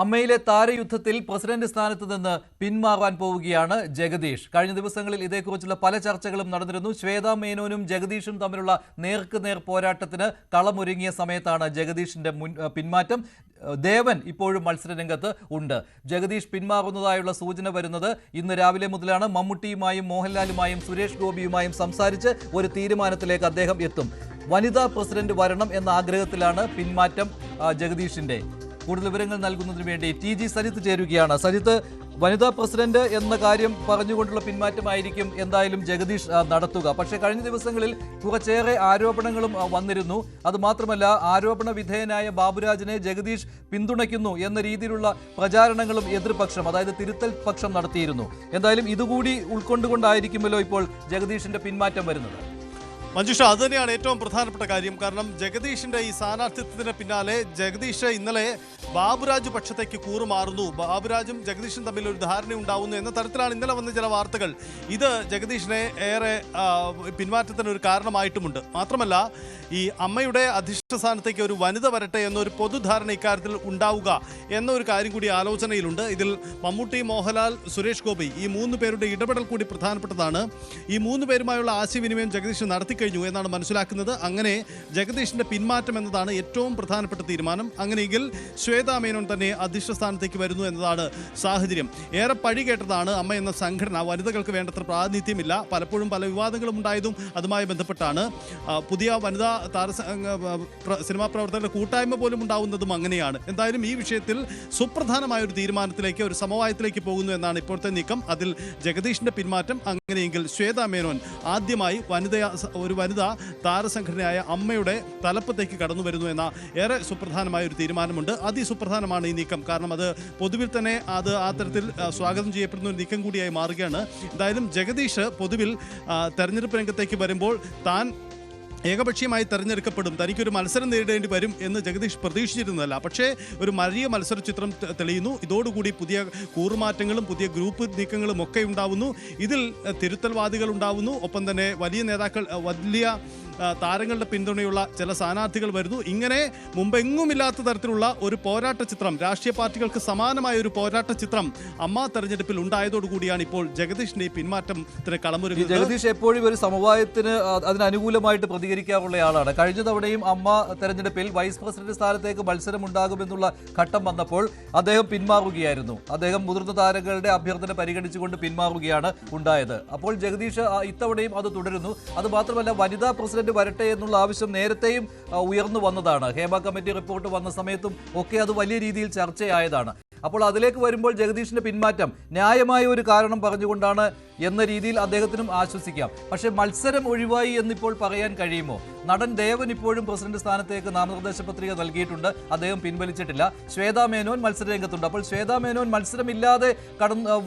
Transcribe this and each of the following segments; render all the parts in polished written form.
അമ്മയിലെ താരയുദ്ധത്തിൽ president സ്ഥാനത്ത് നിന്ന് പിന്മാറാൻ പോവുകയാണ് ജഗദീഷ്. കഴിഞ്ഞ ദിവസങ്ങളിൽ ഇതേക്കുറിച്ചുള്ള പല ചർച്ചകളും നടന്നിരുന്നു. ശ്വേതാ മേനോനും ജഗദീഷും തമ്മിലുള്ള നേർക്കുനേർ പോരാട്ടത്തിന് കളമൊരുങ്ങിയ സമയത്താണ് ജഗദീഷിന്റെ പിന്മാറ്റം. ദേവൻ ഇപ്പോഴും മത്സരരംഗത്ത് ഉണ്ട്. ജഗദീഷ് പിന്മാറുന്നതായുള്ള സൂചന വരുന്നത് ഇന്ന് രാവിലെ മുതലാണ്. മമ്മൂട്ടിയുമായും മോഹൻലാലുമായും സുരേഷ് ഗോപിയുമായും സംസാരിച്ച് ഒരു തീരുമാനത്തിലേക്ക് അദ്ദേഹം എത്തും. വനിതാ പ്രസിഡന്റ് വരണം എന്ന ആഗ്രഹത്തിലാണ് പിന്മാറ്റം ജഗദീഷിന്റെ. കൂടുതൽ വിവരങ്ങൾ നൽകുന്നതിന് വേണ്ടി ടി സജിത്ത് ചേരുകയാണ്. സജിത്ത്, വനിതാ പ്രസിഡന്റ് എന്ന കാര്യം പറഞ്ഞുകൊണ്ടുള്ള പിന്മാറ്റമായിരിക്കും എന്തായാലും ജഗദീഷ് നടത്തുക. പക്ഷേ കഴിഞ്ഞ ദിവസങ്ങളിൽ കുറച്ചേറെ ആരോപണങ്ങളും വന്നിരുന്നു. അതുമാത്രമല്ല, ആരോപണ വിധേയനായ ബാബുരാജിനെ ജഗദീഷ് പിന്തുണയ്ക്കുന്നു എന്ന രീതിയിലുള്ള പ്രചാരണങ്ങളും എതിർപക്ഷം, അതായത് തിരുത്തൽ പക്ഷം നടത്തിയിരുന്നു. എന്തായാലും ഇതുകൂടി ഉൾക്കൊണ്ടുകൊണ്ടായിരിക്കുമല്ലോ ഇപ്പോൾ ജഗദീഷിന്റെ പിന്മാറ്റം വരുന്നത്. മഞ്ജുഷ, അത് തന്നെയാണ് ഏറ്റവും പ്രധാനപ്പെട്ട കാര്യം. കാരണം ജഗദീഷിന്റെ ഈ സ്ഥാനാർത്ഥിത്വത്തിന് പിന്നാലെ ജഗദീഷ് ഇന്നലെ ബാബുരാജ് പക്ഷത്തേക്ക് കൂറുമാറുന്നു. ബാബുരാജും ജഗദീഷും തമ്മിൽ ഒരു ധാരണ ഉണ്ടാവുന്നു എന്ന തരത്തിലാണ് ഇന്നലെ വന്ന ചില വാർത്തകൾ. ഇത് ജഗദീഷിനെ ഏറെ പിന്മാറ്റത്തിന് ഒരു കാരണമായിട്ടുമുണ്ട്. മാത്രമല്ല, ഈ അമ്മയുടെ അധിഷ്ഠ സ്ഥാനത്തേക്ക് ഒരു വനിത വരട്ടെ എന്നൊരു പൊതുധാരണ ഇക്കാര്യത്തിൽ ഉണ്ടാവുക എന്നൊരു കാര്യം കൂടി ആലോചനയിലുണ്ട്. ഇതിൽ മമ്മൂട്ടി, മോഹൻലാൽ, സുരേഷ് ഗോപി ഈ മൂന്ന് പേരുടെ ഇടപെടൽ കൂടി പ്രധാനപ്പെട്ടതാണ്. ഈ മൂന്ന് പേരുമായുള്ള ആശയവിനിമയം ജഗദീഷ് നടത്തിക്കഴിഞ്ഞു എന്നാണ് മനസ്സിലാക്കുന്നത്. അങ്ങനെ ജഗദീഷിന്റെ പിന്മാറ്റം എന്നതാണ് ഏറ്റവും പ്രധാനപ്പെട്ട തീരുമാനം. അങ്ങനെയെങ്കിൽ ശ്വേതാ മേനോൻ തന്നെ അധ്യക്ഷ സ്ഥാനത്തേക്ക് വരുന്നു എന്നതാണ് സാഹചര്യം. ഏറെ പഴി കേട്ടതാണ് അമ്മ എന്ന സംഘടന. വനിതകൾക്ക് വേണ്ടത്ര പ്രാതിനിധ്യമില്ല. പലപ്പോഴും പല വിവാദങ്ങളും ഉണ്ടായതും അതുമായി ബന്ധപ്പെട്ടാണ്. പുതിയ വനിതാ സിനിമാ പ്രവർത്തകരുടെ കൂട്ടായ്മ പോലും ഉണ്ടാവുന്നതും അങ്ങനെയാണ്. എന്തായാലും ഈ വിഷയത്തിൽ സുപ്രധാനമായ ഒരു തീരുമാനത്തിലേക്ക്, ഒരു സമവായത്തിലേക്ക് പോകുന്നു എന്നാണ് ഇപ്പോഴത്തെ നീക്കം. അതിൽ ജഗദീഷിന്റെ പിന്മാറ്റം. അങ്ങനെയെങ്കിൽ ശ്വേതാ മേനോൻ ആദ്യമായി ഒരു വനിതാ താരസംഘടനയായ അമ്മയുടെ തലപ്പത്തേക്ക് കടന്നു വരുന്നു എന്ന ഏറെ സുപ്രധാനമായ ഒരു തീരുമാനമുണ്ട്. അതിസുപ്രധാനമാണ് ഈ നീക്കം. കാരണം അത് പൊതുവിൽ തന്നെ അത് ആ തരത്തിൽ സ്വാഗതം ചെയ്യപ്പെടുന്ന ഒരു നീക്കം കൂടിയായി മാറുകയാണ്. എന്തായാലും ജഗദീഷ് പൊതുവിൽ തെരഞ്ഞെടുപ്പ് രംഗത്തേക്ക് വരുമ്പോൾ താൻ ഏകപക്ഷീയമായി തെരഞ്ഞെടുക്കപ്പെടും, തനിക്കൊരു മത്സരം നേരിടേണ്ടി വരും എന്ന് ജഗദീഷ് പ്രതീക്ഷിച്ചിരുന്നതല്ല. പക്ഷേ ഒരു വലിയ മത്സര ചിത്രം തെളിയുന്നു. ഇതോടുകൂടി പുതിയ കൂറുമാറ്റങ്ങളും പുതിയ ഗ്രൂപ്പ് നീക്കങ്ങളും ഒക്കെ ഉണ്ടാവുന്നു. ഇതിൽ തിരുത്തൽവാദികൾ ഉണ്ടാവുന്നു. ഒപ്പം തന്നെ വലിയ നേതാക്കൾ, വലിയ താരങ്ങളുടെ പിന്തുണയുള്ള ചില സ്ഥാനാർത്ഥികൾ വരുന്നു. ഇങ്ങനെ മുമ്പെങ്ങുമില്ലാത്ത തരത്തിലുള്ള ഒരു പോരാട്ട ചിത്രം, രാഷ്ട്രീയ പാർട്ടികൾക്ക് സമാനമായ ഒരു പോരാട്ട ചിത്രം അമ്മ തെരഞ്ഞെടുപ്പിൽ ഉണ്ടായതോടുകൂടിയാണ് ഇപ്പോൾ ജഗദീഷിന്റെ പിന്മാറ്റത്തിന് കളമൊരുങ്ങുന്നത്. ജഗദീഷ് എപ്പോഴും ഒരു സമവായത്തിന് അതിനനുകൂലമായിട്ട് പ്രതികരിക്കാറുള്ള ആളാണ്. കഴിഞ്ഞ തവണയും അമ്മ തെരഞ്ഞെടുപ്പിൽ വൈസ് പ്രസിഡന്റ് സ്ഥാനത്തേക്ക് മത്സരം ഉണ്ടാകുമെന്നുള്ള ഘട്ടം വന്നപ്പോൾ അദ്ദേഹം പിന്മാറുകയായിരുന്നു. അദ്ദേഹം മുതിർന്ന താരങ്ങളുടെ അഭ്യർത്ഥന പരിഗണിച്ചുകൊണ്ട് പിന്മാറുകയാണ് ഉണ്ടായത്. അപ്പോൾ ജഗദീഷ് ഇത്തവണയും അത് തുടരുന്നു. അത് മാത്രമല്ല, വനിതാ പ്രസിഡന്റ് വരട്ടെ എന്നുള്ള ആവശ്യം നേരത്തെയും ഉയർന്നു വന്നതാണ്. ഹേമ കമ്മിറ്റി റിപ്പോർട്ട് വന്ന സമയത്തും ഒക്കെ അത് വലിയ രീതിയിൽ ചർച്ചയായതാണ്. അപ്പോൾ അതിലേക്ക് വരുമ്പോൾ ജഗദീഷിന്റെ പിന്മാറ്റം ന്യായമായ ഒരു കാരണം പറഞ്ഞുകൊണ്ടാണ് എന്ന രീതിയിൽ അദ്ദേഹത്തിനും ആശ്വസിക്കാം. പക്ഷേ മത്സരം ഒഴിവായി എന്നിപ്പോൾ പറയാൻ കഴിയുമോ? നടൻ ദേവൻ ഇപ്പോഴും പ്രസിഡന്റ് സ്ഥാനത്തേക്ക് നാമനിർദ്ദേശ പത്രിക നൽകിയിട്ടുണ്ട്. അദ്ദേഹം പിൻവലിച്ചിട്ടില്ല. ശ്വേതാ മേനോൻ മത്സരരംഗത്തുണ്ട്. അപ്പോൾ ശ്വേതാ മേനോൻ മത്സരമില്ലാതെ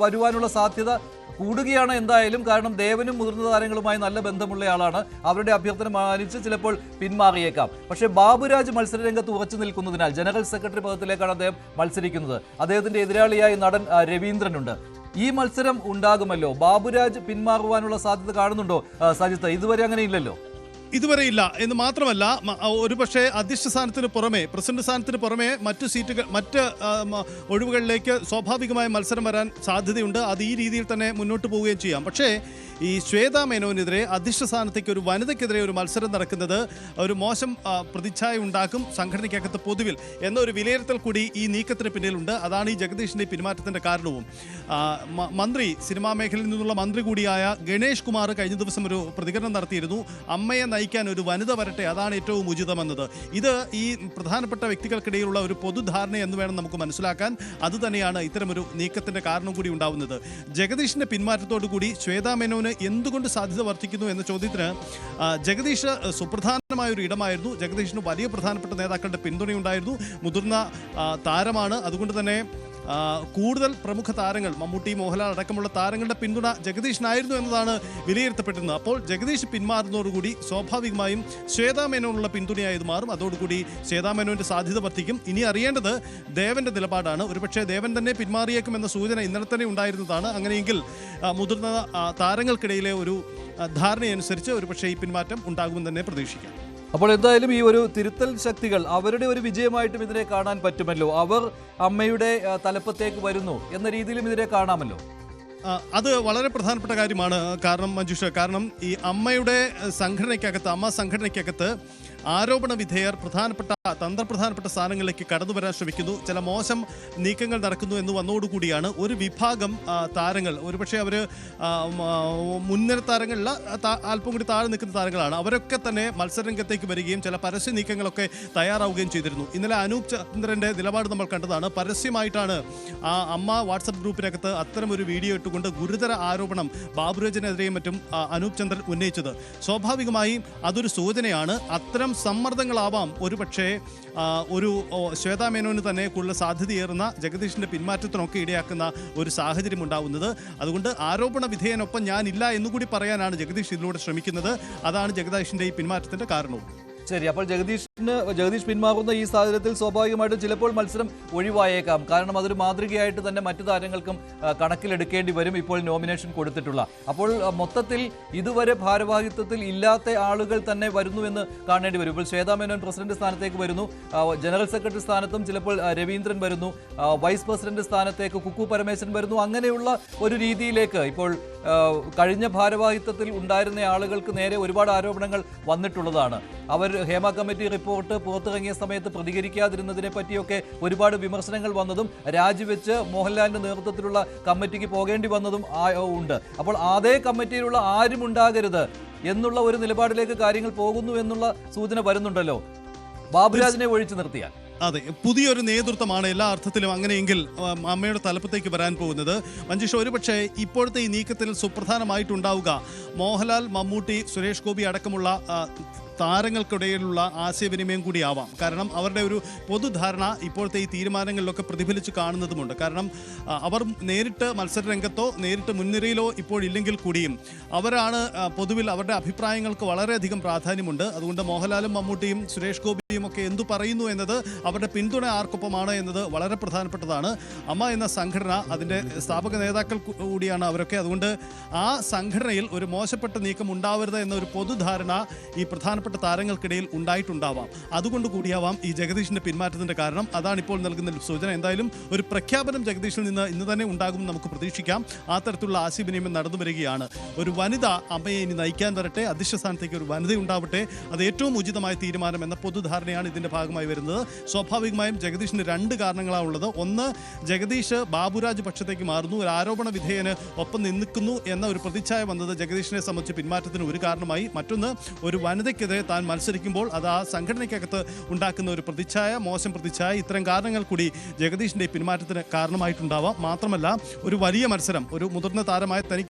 വരുവാനുള്ള സാധ്യത കൂടുകയാണ് എന്തായാലും. കാരണം ദേവനും മുതിർന്ന താരങ്ങളുമായി നല്ല ബന്ധമുള്ള ആളാണ്. അവരുടെ അഭ്യർത്ഥന മാനിച്ച് ചിലപ്പോൾ പിന്മാറിയേക്കാം. പക്ഷേ ബാബുരാജ് മത്സരരംഗത്ത് ഉറച്ചു നിൽക്കുന്നതിനാൽ ജനറൽ സെക്രട്ടറി പദത്തിലേക്കാണ് അദ്ദേഹം മത്സരിക്കുന്നത്. അദ്ദേഹത്തിന്റെ എതിരാളിയായി നടൻ രവീന്ദ്രനുണ്ട്. ഈ മത്സരം ഉണ്ടാകുമല്ലോ. ബാബുരാജ് പിന്മാറുവാനുള്ള സാധ്യത കാണുന്നുണ്ടോ സജിത്ത്? ഇതുവരെ അങ്ങനെ ഇല്ലല്ലോ. ഇതുവരെ ഇല്ല എന്ന് മാത്രമല്ല, ഒരുപക്ഷെ അധ്യക്ഷ സ്ഥാനത്തിന് പുറമെ, പ്രസിഡന്റ് സ്ഥാനത്തിന് പുറമെ മറ്റ് ഒഴിവുകളിലേക്ക് സ്വാഭാവികമായ മത്സരം വരാൻ സാധ്യതയുണ്ട്. അത് ഈ രീതിയിൽ തന്നെ മുന്നോട്ട് പോവുകയും ചെയ്യാം. പക്ഷേ ഈ ശ്വേതാ മേനോനെതിരെ അധ്യക്ഷ സ്ഥാനത്തേക്ക് ഒരു വനിതയ്ക്കെതിരെ ഒരു മത്സരം നടക്കുന്നത് ഒരു മോശം പ്രതിച്ഛായ ഉണ്ടാക്കും സംഘടനയ്ക്കകത്ത് പൊതുവിൽ എന്നൊരു വിലയിരുത്തൽ കൂടി ഈ നീക്കത്തിന് പിന്നിലുണ്ട്. അതാണ് ഈ ജഗദീഷിന്റെ പിന്മാറ്റത്തിന്റെ കാരണവും. മന്ത്രി, സിനിമാ മേഖലയിൽ നിന്നുള്ള മന്ത്രി കൂടിയായ ഗണേഷ് കുമാർ കഴിഞ്ഞ ദിവസം ഒരു പ്രതികരണം നടത്തിയിരുന്നു. അമ്മയെ നയിക്കാൻ ഒരു വനിത വരട്ടെ, അതാണ് ഏറ്റവും ഉചിതമെന്നത്. ഇത് ഈ പ്രധാനപ്പെട്ട വ്യക്തികൾക്കിടയിലുള്ള ഒരു പൊതുധാരണ എന്ന് വേണം നമുക്ക് മനസ്സിലാക്കാൻ. അതുതന്നെയാണ് ഇത്തരമൊരു നീക്കത്തിന്റെ കാരണം കൂടി ഉണ്ടാവുന്നത്. ജഗദീഷിന്റെ പിന്മാറ്റത്തോടു കൂടി ശ്വേതാ മേനോന് എന്തുകൊണ്ട് സാധ്യത വർദ്ധിക്കുന്നു എന്ന ചോദ്യത്തിന് ജഗദീഷ് സുപ്രധാനമായ ഒരു ഇടമായിരുന്നു. ജഗദീഷിന് വലിയ പ്രധാനപ്പെട്ട നേതാക്കളുടെ പിന്തുണയുണ്ടായിരുന്നു. മുതിർന്ന താരമാണ്. അതുകൊണ്ട് തന്നെ കൂടുതൽ പ്രമുഖ താരങ്ങൾ, മമ്മൂട്ടി, മോഹൻലാൽ അടക്കമുള്ള താരങ്ങളുടെ പിന്തുണ ജഗദീഷിനായിരുന്നു എന്നതാണ് വിലയിരുത്തപ്പെടുന്നത്. അപ്പോൾ ജഗദീഷ് പിന്മാറുന്നതോടുകൂടി സ്വാഭാവികമായും ശ്വേതാ മേനോനുള്ള പിന്തുണയായത് മാറും. അതോടുകൂടി ശ്വേതാ മേനോന്റെ സാധ്യത വർദ്ധിക്കും. ഇനി അറിയേണ്ടത് ദേവന്റെ നിലപാടാണ്. ഒരുപക്ഷെ ദേവൻ തന്നെ പിന്മാറിയേക്കും എന്ന സൂചന ഇന്നലെ തന്നെ ഉണ്ടായിരുന്നതാണ്. അങ്ങനെയെങ്കിൽ മുതിർന്ന താരങ്ങൾക്കിടയിലെ ഒരു ധാരണയനുസരിച്ച് ഒരുപക്ഷെ ഈ പിന്മാറ്റം ഉണ്ടാകുമെന്ന് തന്നെ പ്രതീക്ഷിക്കാം. അപ്പോൾ എന്തായാലും ഈ ഒരു തിരുത്തൽ ശക്തികൾ അവരുടെ ഒരു വിജയമായിട്ടും ഇതിനെ കാണാൻ പറ്റുമല്ലോ. അവർ അമ്മയുടെ തലപ്പത്തേക്ക് വരുന്നു എന്ന രീതിയിലും ഇതിനെ കാണാമല്ലോ. അത് വളരെ പ്രധാനപ്പെട്ട കാര്യമാണ്. കാരണം മഞ്ജുഷ, കാരണം ഈ അമ്മയുടെ സംഘടനയ്ക്കകത്ത്, അമ്മ സംഘടനയ്ക്കകത്ത് ആരോപണ വിധേയർ തന്ത്രപ്രധാനപ്പെട്ട സ്ഥാനങ്ങളിലേക്ക് കടന്നു വരാൻ ശ്രമിക്കുന്നു. ചില മോശം നീക്കങ്ങൾ നടക്കുന്നു എന്ന് വന്നതോടുകൂടിയാണ് ഒരു വിഭാഗം താരങ്ങൾ, ഒരുപക്ഷെ അവർ മുൻനിര താരങ്ങളില്ല, അല്പം കൂടി താഴെ നിൽക്കുന്ന താരങ്ങളാണ്, അവരൊക്കെ തന്നെ മത്സരരംഗത്തേക്ക് വരികയും ചില പരസ്യ നീക്കങ്ങളൊക്കെ തയ്യാറാവുകയും ചെയ്തിരുന്നു. ഇന്നലെ അനൂപ് ചന്ദ്രന്റെ നിലപാട് നമ്മൾ കണ്ടതാണ്. പരസ്യമായിട്ടാണ് ആ അമ്മ വാട്സപ്പ് ഗ്രൂപ്പിനകത്ത് അത്തരം ഒരു വീഡിയോ ഇട്ടുകൊണ്ട് ഗുരുതര ആരോപണം ബാബുരാജിനെതിരെയും മറ്റും അനൂപ് ചന്ദ്രൻ ഉന്നയിച്ചത്. സ്വാഭാവികമായും അതൊരു സൂചനയാണ്. അത്തരം സമ്മർദ്ദങ്ങളാവാം ഒരുപക്ഷെ ഒരു ശ്വേതാ മേനോന് തന്നെ കൂടുതൽ സാധ്യതയേറുന്ന ജഗദീഷിന്റെ പിന്മാറ്റത്തിനൊക്കെ ഇടയാക്കുന്ന ഒരു സാഹചര്യം ഉണ്ടാവുന്നത്. അതുകൊണ്ട് ആരോപണ വിധേയനൊപ്പം ഞാനില്ല എന്നുകൂടി പറയാനാണ് ജഗദീഷ് ഇതിലൂടെ ശ്രമിക്കുന്നത്. അതാണ് ജഗദീഷിന്റെ ഈ പിന്മാറ്റത്തിന്റെ കാരണവും. ശരി, അപ്പോൾ ജഗദീഷ് പിന്മാറുന്ന ഈ സാഹചര്യത്തിൽ സ്വാഭാവികമായിട്ടും ചിലപ്പോൾ മത്സരം ഒഴിവായേക്കാം. കാരണം അതൊരു മാതൃകയായിട്ട് തന്നെ മറ്റു താരങ്ങൾക്കും കണക്കിലെടുക്കേണ്ടി വരും ഇപ്പോൾ നോമിനേഷൻ കൊടുത്തിട്ടുള്ള. അപ്പോൾ മൊത്തത്തിൽ ഇതുവരെ ഭാരവാഹിത്വത്തിൽ ഇല്ലാത്ത ആളുകൾ തന്നെ വരുന്നു എന്ന് കാണേണ്ടി വരും. ഇപ്പോൾ ശ്വേതാ മേനോൻ പ്രസിഡന്റ് സ്ഥാനത്തേക്ക് വരുന്നു, ജനറൽ സെക്രട്ടറി സ്ഥാനത്തും ചിലപ്പോൾ രവീന്ദ്രൻ വരുന്നു, വൈസ് പ്രസിഡന്റ് സ്ഥാനത്തേക്ക് കുക്കു പരമേശ്വരൻ വരുന്നു. അങ്ങനെയുള്ള ഒരു രീതിയിലേക്ക് ഇപ്പോൾ കഴിഞ്ഞ ഭാരവാഹിത്വത്തിൽ ഉണ്ടായിരുന്ന ആളുകൾക്ക് നേരെ ഒരുപാട് ആരോപണങ്ങൾ വന്നിട്ടുള്ളതാണ്. അവർ ഹേമ കമ്മിറ്റി റിപ്പോർട്ട് പുറത്തിറങ്ങിയ സമയത്ത് പ്രതികരിക്കാതിരുന്നതിനെ പറ്റിയൊക്കെ ഒരുപാട് വിമർശനങ്ങൾ വന്നതും രാജിവെച്ച് മോഹൻലാലിന്റെ നേതൃത്വത്തിലുള്ള കമ്മിറ്റിക്ക് പോകേണ്ടി വന്നതും ഉണ്ട്. അപ്പോൾ അതേ കമ്മിറ്റിയിലുള്ള ആരും ഉണ്ടാകരുത് എന്നുള്ള ഒരു നിലപാടിലേക്ക് കാര്യങ്ങൾ പോകുന്നു എന്നുള്ള സൂചന വരുന്നുണ്ടല്ലോ, ബാബുരാജിനെ ഒഴിച്ചു നിർത്തിയാൽ. അതെ, പുതിയൊരു നേതൃത്വമാണ് എല്ലാ അർത്ഥത്തിലും അങ്ങനെയെങ്കിൽ അമ്മയുടെ തലപ്പത്തേക്ക് വരാൻ പോകുന്നത്. മഞ്ജുഷ, ഒരുപക്ഷെ ഇപ്പോഴത്തെ ഈ നീക്കത്തിൽ സുപ്രധാനമായിട്ടുണ്ടാവുക മോഹൻലാൽ, മമ്മൂട്ടി, സുരേഷ് ഗോപി അടക്കമുള്ള താരങ്ങൾക്കിടയിലുള്ള ആശയവിനിമയം കൂടിയാവാം. കാരണം അവരുടെ ഒരു പൊതുധാരണ ഇപ്പോഴത്തെ ഈ തീരുമാനങ്ങളിലൊക്കെ പ്രതിഫലിച്ച് കാണുന്നതുമുണ്ട്. കാരണം അവർ നേരിട്ട് മത്സരരംഗത്തോ നേരിട്ട് മുൻനിരയിലോ ഇപ്പോഴില്ലെങ്കിൽ കൂടിയും അവരാണ് പൊതുവിൽ അവരുടെ അഭിപ്രായങ്ങൾക്ക് വളരെയധികം പ്രാധാന്യമുണ്ട്. അതുകൊണ്ട് മോഹൻലാലും മമ്മൂട്ടിയും സുരേഷ് ഗോപിയും ഒക്കെ എന്തു പറയുന്നു എന്നത്, അവരുടെ പിന്തുണ ആർക്കൊപ്പമാണ് എന്നത് വളരെ പ്രധാനപ്പെട്ടതാണ്. അമ്മ എന്ന സംഘടന, അതിൻ്റെ സ്ഥാപക നേതാക്കൾ കൂടിയാണ് അവരൊക്കെ. അതുകൊണ്ട് ആ സംഘടനയിൽ ഒരു മോശപ്പെട്ട നീക്കം ഉണ്ടാവരുത് എന്നൊരു പൊതുധാരണ ഈ പ്രധാനപ്പെട്ട താരങ്ങൾക്കിടയിൽ ഉണ്ടായിട്ടുണ്ടാവാം. അതുകൊണ്ട് കൂടിയാവാം ഈ ജഗദീഷിന്റെ പിന്മാറ്റത്തിന്റെ കാരണം. അതാണ് ഇപ്പോൾ നൽകുന്ന സൂചന. എന്തായാലും ഒരു പ്രഖ്യാപനം ജഗദീഷിൽ നിന്ന് ഇന്ന് തന്നെ ഉണ്ടാകുമെന്ന് നമുക്ക് പ്രതീക്ഷിക്കാം. ആ തരത്തിലുള്ള ആശയവിനിമയം നടന്നു വരികയാണ്. ഒരു വനിത അമ്മയെ ഇനി നയിക്കാൻ വരട്ടെ, അധ്യക്ഷ സ്ഥാനത്തേക്ക് ഒരു വനിത ഉണ്ടാവട്ടെ, അത് ഏറ്റവും ഉചിതമായ തീരുമാനം എന്ന പൊതുധാരണയാണ് ഇതിന്റെ ഭാഗമായി വരുന്നത്. സ്വാഭാവികമായും ജഗദീഷിന് രണ്ട് കാരണങ്ങളാണ് ഉള്ളത്. ഒന്ന്, ജഗദീഷ് ബാബുരാജ് പക്ഷത്തേക്ക് മാറുന്നു, ഒരു ആരോപണ വിധേയന് ഒപ്പം നിൽക്കുന്നു എന്ന ഒരു പ്രതിച്ഛായ വന്നത് ജഗദീഷിനെ സംബന്ധിച്ച് പിന്മാറ്റത്തിന് ഒരു കാരണമായി. മറ്റൊന്ന്, ഒരു വനിതയ്ക്കെതിരെ താൻ മത്സരിക്കുമ്പോൾ അത് ആ സംഘടനയ്ക്കകത്ത് ഉണ്ടാക്കുന്ന ഒരു പ്രതിച്ഛായ, മോശം പ്രതിച്ഛായ, ഇത്തരം കാരണങ്ങൾ കൂടി ജഗദീഷിന്റെ പിന്മാറ്റത്തിന് കാരണമായിട്ടുണ്ടാവാം. മാത്രമല്ല, ഒരു വലിയ മത്സരം, ഒരു മുതിർന്ന താരമായ തനിക്ക്